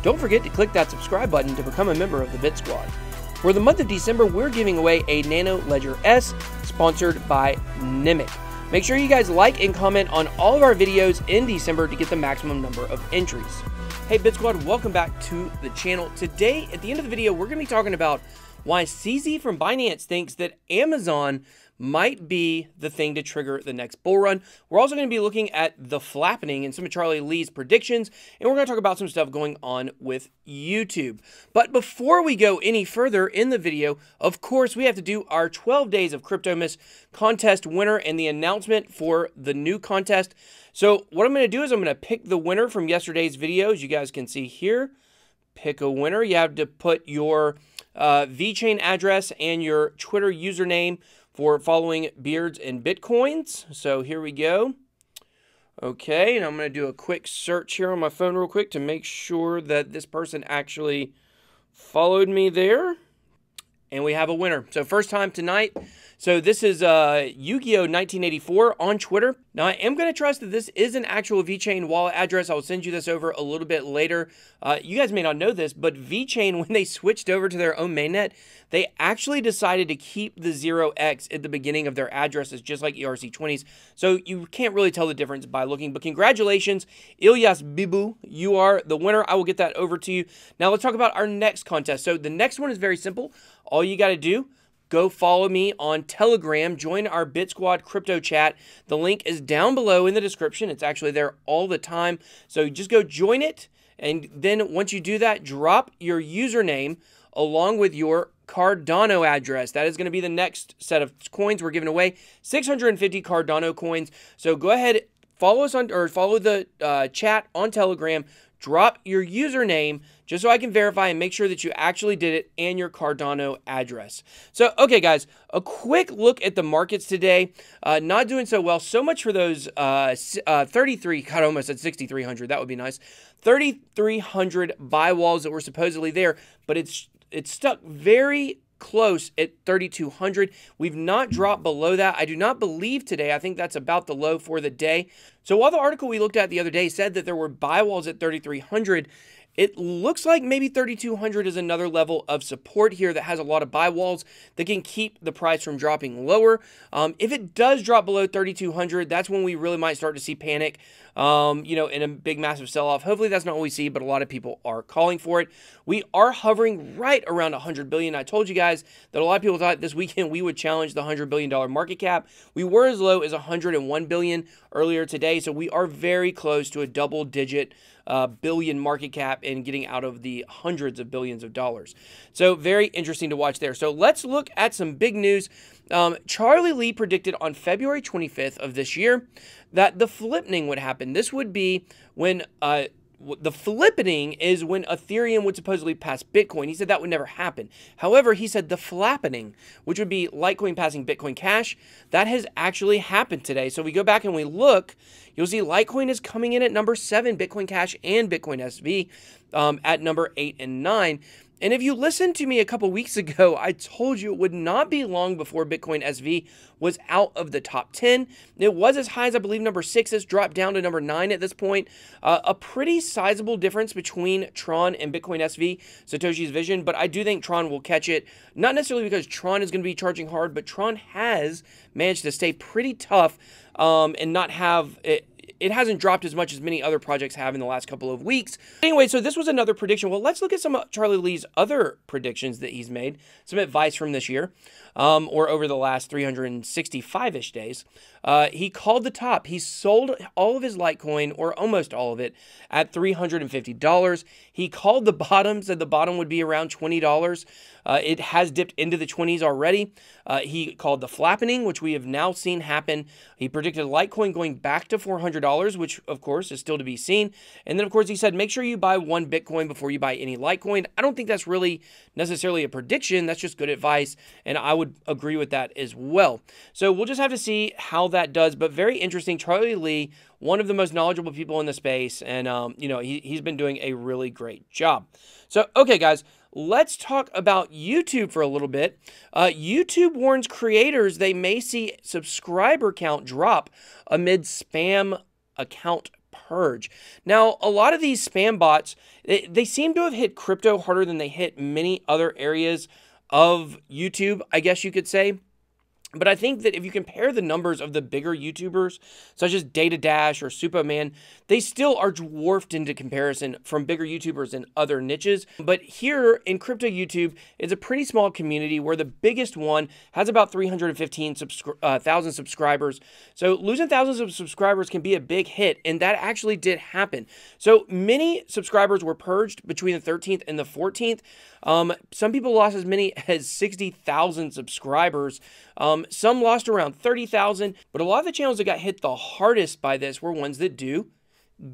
don't forget to click that subscribe button to become a member of the Bit Squad. For the month of December, we're giving away a Nano Ledger S sponsored by Nimic. Make sure you guys like and comment on all of our videos in December to get the maximum number of entries. Hey Bit Squad, welcome back to the channel. Today, at the end of the video, we're going to be talking about why CZ from Binance thinks that Amazon might be the thing to trigger the next bull run. We're also going to be looking at the flappening and some of Charlie Lee's predictions, and we're going to talk about some stuff going on with YouTube. But before we go any further in the video, of course, we have to do our 12 days of Cryptomas contest winner and the announcement for the new contest. So what I'm going to do is I'm going to pick the winner from yesterday's videos. You guys can see here, pick a winner. You have to put your VeChain address and your Twitter username for following Beards and Bitcoins. So here we go. Okay, and I'm going to do a quick search here on my phone real quick to make sure that this person actually followed me there. And we have a winner. So first time tonight. So this is Yu-Gi-Oh 1984 on Twitter. Now I am going to trust that this is an actual VeChain wallet address. I will send you this over a little bit later. You guys may not know this, but VeChain, when they switched over to their own mainnet, they actually decided to keep the 0x at the beginning of their addresses, just like ERC20s. So you can't really tell the difference by looking. But congratulations, Ilyas Bibu. You are the winner. I will get that over to you. Now let's talk about our next contest. So the next one is very simple. All you got to do, go follow me on Telegram. Join our Bit Squad crypto chat. The link is down below in the description. It's actually there all the time. So just go join it. And then once you do that, drop your username along with your Cardano address. That is going to be the next set of coins we're giving away. 650 Cardano coins. So go ahead, follow us on, or follow the chat on Telegram. Drop your username just so I can verify and make sure that you actually did it and your Cardano address. So, okay, guys, a quick look at the markets today. Not doing so well. So much for those 33, God, almost at 6,300. That would be nice. 3,300 buy walls that were supposedly there, but it's stuck very close at 3,200. We've not dropped below that. I do not believe today. I think that's about the low for the day. So while the article we looked at the other day said that there were buy walls at 3,300, it looks like maybe 3,200 is another level of support here that has a lot of buy walls that can keep the price from dropping lower. If it does drop below 3,200, that's when we really might start to see panic, you know, in a big massive sell-off. Hopefully that's not what we see, but a lot of people are calling for it. We are hovering right around 100 billion. I told you guys that a lot of people thought this weekend we would challenge the $100 billion market cap. We were as low as 101 billion earlier today, so we are very close to a double-digit billion market cap and getting out of the hundreds of billions of dollars. So very interesting to watch there. So let's look at some big news. Charlie Lee predicted on February 25th of this year that the flippening would happen. This would be when the flippening is when Ethereum would supposedly pass Bitcoin. He said that would never happen. However, he said the flappening, which would be Litecoin passing Bitcoin Cash, that has actually happened today. So we go back and we look, you'll see Litecoin is coming in at number 7, Bitcoin Cash and Bitcoin SV at number 8 and 9. And if you listened to me a couple weeks ago, I told you it would not be long before Bitcoin SV was out of the top 10. It was as high as, I believe, number 6. It's dropped down to number 9 at this point. A pretty sizable difference between Tron and Bitcoin SV, Satoshi's vision, but I do think Tron will catch it. Not necessarily because Tron is going to be charging hard, but Tron has managed to stay pretty tough and not have it. It hasn't dropped as much as many other projects have in the last couple of weeks. Anyway, so this was another prediction. Well, let's look at some of Charlie Lee's other predictions that he's made, some advice from this year, or over the last 365-ish days. He called the top. He sold all of his Litecoin, or almost all of it, at $350. He called the bottom, said the bottom would be around $20. It has dipped into the 20s already. He called the flappening, which we have now seen happen. He predicted Litecoin going back to $400, which, of course, is still to be seen. And then, of course, he said, make sure you buy one Bitcoin before you buy any Litecoin. I don't think that's really necessarily a prediction. That's just good advice, and I would agree with that as well. So we'll just have to see how that does, but very interesting. Charlie Lee, one of the most knowledgeable people in the space, and, you know, he's been doing a really great job. So, okay, guys, let's talk about YouTube for a little bit. YouTube warns creators they may see subscriber count drop amid spam account purge. Now, a lot of these spam bots, they seem to have hit crypto harder than they hit many other areas of YouTube, I guess you could say. But I think that if you compare the numbers of the bigger YouTubers, such as Data Dash or Superman, they still are dwarfed into comparison from bigger YouTubers in other niches. But here in crypto YouTube, it's a pretty small community where the biggest one has about 315,000 subscribers. So losing thousands of subscribers can be a big hit, and that actually did happen. So many subscribers were purged between the 13th and the 14th. Some people lost as many as 60,000 subscribers. Some lost around 30,000, but a lot of the channels that got hit the hardest by this were ones that do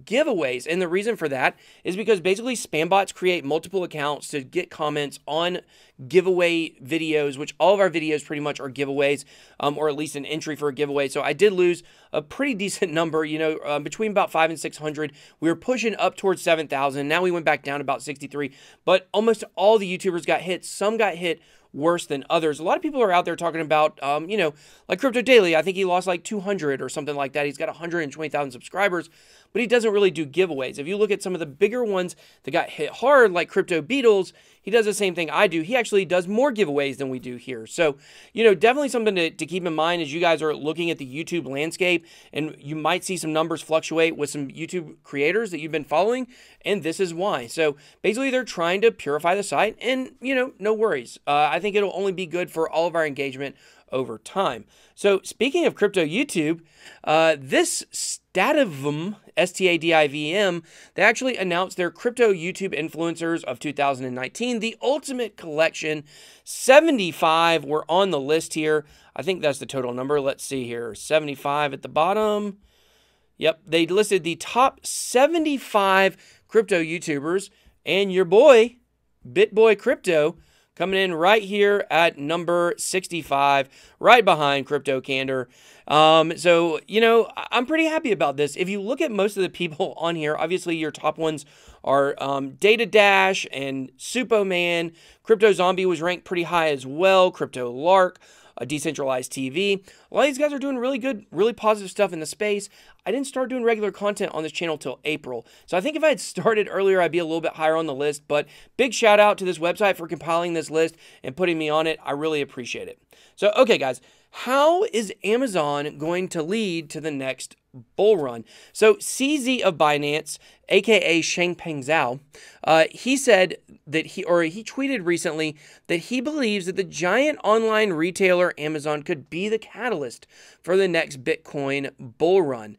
giveaways. And the reason for that is because basically spam bots create multiple accounts to get comments on giveaway videos, which all of our videos pretty much are giveaways, or at least an entry for a giveaway. So I did lose a pretty decent number, you know, between about 500 and 600. We were pushing up towards 7,000. Now we went back down to about 63, but almost all the YouTubers got hit. Some got hit worse than others. A lot of people are out there talking about, you know, like Crypto Daily. I think he lost like 200 or something like that. He's got 120,000 subscribers, but he doesn't really do giveaways. If you look at some of the bigger ones that got hit hard, like Crypto Beatles, he does the same thing I do. He actually does more giveaways than we do here. So, you know, definitely something to keep in mind as you guys are looking at the YouTube landscape, and you might see some numbers fluctuate with some YouTube creators that you've been following, and this is why. So basically they're trying to purify the site, and, you know, no worries. I think it'll only be good for all of our engagement over time. So speaking of crypto YouTube, this Stativum, S-T-A-D-I-V-M, they actually announced their crypto YouTube influencers of 2019, the ultimate collection. 75 were on the list here. I think that's the total number. Let's see here. 75 at the bottom. Yep, they listed the top 75 crypto YouTubers, and your boy, BitBoy Crypto, coming in right here at number 65, right behind Crypto Candor. So, you know, I'm pretty happy about this. If you look at most of the people on here, obviously your top ones are Data Dash and Superman. Crypto Zombie was ranked pretty high as well. Crypto Lark, Decentralized TV. A lot of these guys are doing really good, really positive stuff in the space. I didn't start doing regular content on this channel till April. So I think if I had started earlier, I'd be a little bit higher on the list. But big shout out to this website for compiling this list and putting me on it. I really appreciate it. So, okay, guys, how is Amazon going to lead to the next bull run? So CZ of Binance, aka Shangpeng Zhao, he said that he tweeted recently that he believes that the giant online retailer Amazon could be the catalyst for the next Bitcoin bull run.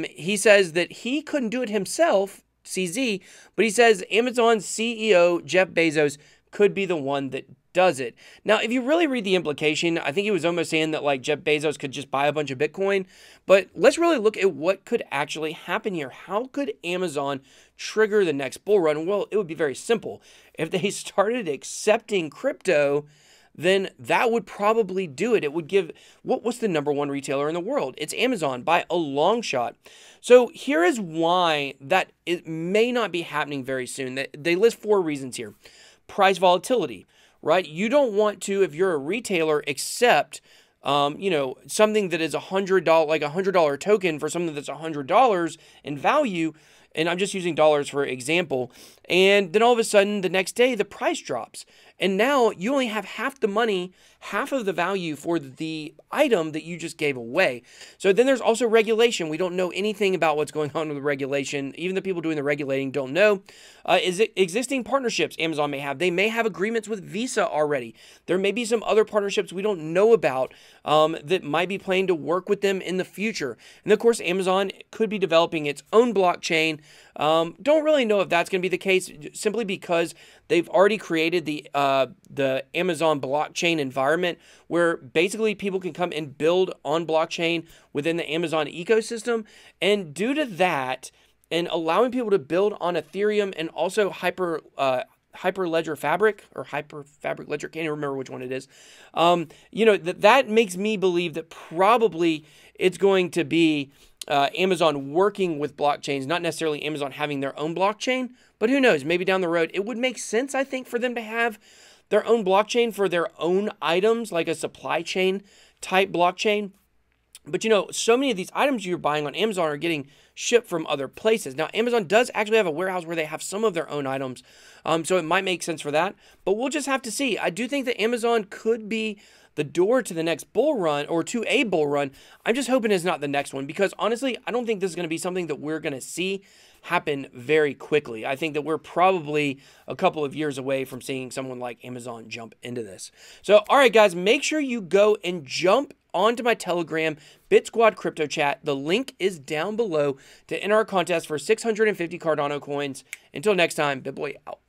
He says that he couldn't do it himself, CZ, but he says Amazon's CEO Jeff Bezos could be the one that does it. Now, if you really read the implication, I think he was almost saying that like Jeff Bezos could just buy a bunch of Bitcoin, but let's really look at what could actually happen here. How could Amazon trigger the next bull run? Well, it would be very simple. If they started accepting crypto, then that would probably do it. It would give, what's the number one retailer in the world? It's Amazon by a long shot. So here is why that it may not be happening very soon. They list 4 reasons here. Price volatility, right? You don't want to, if you're a retailer, accept, you know, something that is $100, like $100 token for something that's $100 in value. And I'm just using dollars for example. And then all of a sudden, the next day, the price drops. And now you only have half the money, half of the value for the item that you just gave away. So then there's also regulation. We don't know anything about what's going on with the regulation. Even the people doing the regulating don't know. Is it existing partnerships Amazon may have? They may have agreements with Visa already. There may be some other partnerships we don't know about that might be planning to work with them in the future. And of course, Amazon could be developing its own blockchain. Don't really know if that's going to be the case, simply because they've already created the Amazon blockchain environment where basically people can come and build on blockchain within the Amazon ecosystem. And due to that, and allowing people to build on Ethereum and also Hyperledger Fabric or Hyperfabric Ledger, can't even remember which one it is. You know, that makes me believe that probably it's going to be Amazon working with blockchains, not necessarily Amazon having their own blockchain, but who knows, maybe down the road. It would make sense, I think, for them to have their own blockchain for their own items, like a supply chain type blockchain. But, you know, so many of these items you're buying on Amazon are getting ship from other places. Now, Amazon does actually have a warehouse where they have some of their own items, so it might make sense for that, but we'll just have to see. I do think that Amazon could be the door to the next bull run, or to a bull run. I'm just hoping it's not the next one, because honestly, I don't think this is going to be something that we're going to see happen very quickly. I think that we're probably a couple of years away from seeing someone like Amazon jump into this. So, all right, guys, make sure you go and jump onto my Telegram, Bit Squad Crypto Chat. The link is down below to enter our contest for 650 Cardano coins. Until next time, BitBoy out.